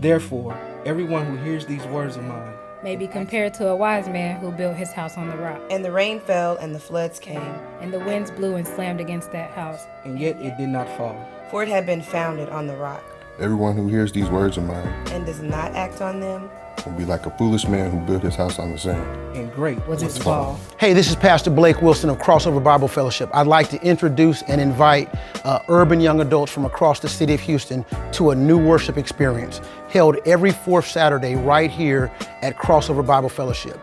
Therefore, everyone who hears these words of mine may be compared to a wise man who built his house on the rock. And the rain fell, and the floods came, And the winds blew and slammed against that house. and yet it did not fall. for it had been founded on the rock. Everyone who hears these words of mine And does not act on them will be like a foolish man who built his house on the sand. And great Was its fall. Hey, this is Pastor Blake Wilson of Crossover Bible Fellowship. I'd like to introduce and invite urban young adults from across the city of Houston to a new worship experience held every fourth Saturday right here at Crossover Bible Fellowship.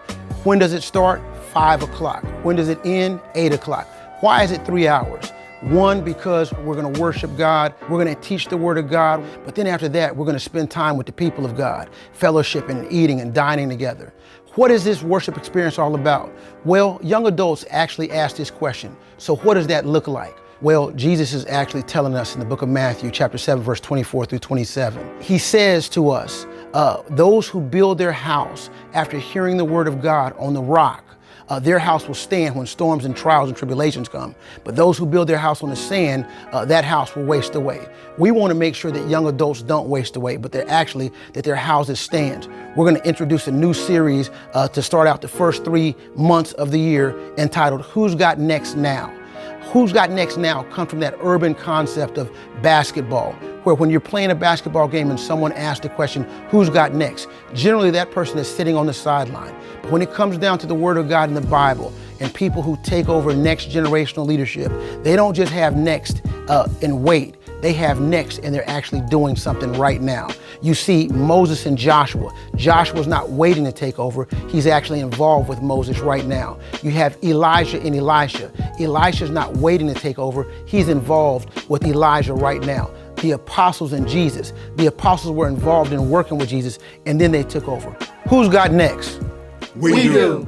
When does it start? 5 o'clock. When does it end? 8 o'clock. Why is it 3 hours? One, because we're going to worship God, we're going to teach the Word of God, but then after that, we're going to spend time with the people of God, fellowshipping and eating and dining together. What is this worship experience all about? Well, young adults actually ask this question. So what does that look like? Well, Jesus is actually telling us in the book of Matthew, chapter 7, verse 24 through 27. He says to us, those who build their house after hearing the Word of God on the rock, their house will stand when storms and trials and tribulations come. But those who build their house on the sand, that house will waste away. We want to make sure that young adults don't waste away, but that their houses stand. We're going to introduce a new series to start out the first 3 months of the year entitled, Who's Got Next Now? Who's Got Next Now comes from that urban concept of basketball, where when you're playing a basketball game and someone asks the question, who's got next? Generally, that person is sitting on the sideline. But when it comes down to the Word of God in the Bible and people who take over next generational leadership, they don't just have next and wait. They have next and they're actually doing something right now. You see Moses and Joshua. Joshua's not waiting to take over. He's actually involved with Moses right now. You have Elijah and Elisha. Elisha's not waiting to take over. He's involved with Elijah right now. The apostles and Jesus. The apostles were involved in working with Jesus and then they took over. Who's got next? We do.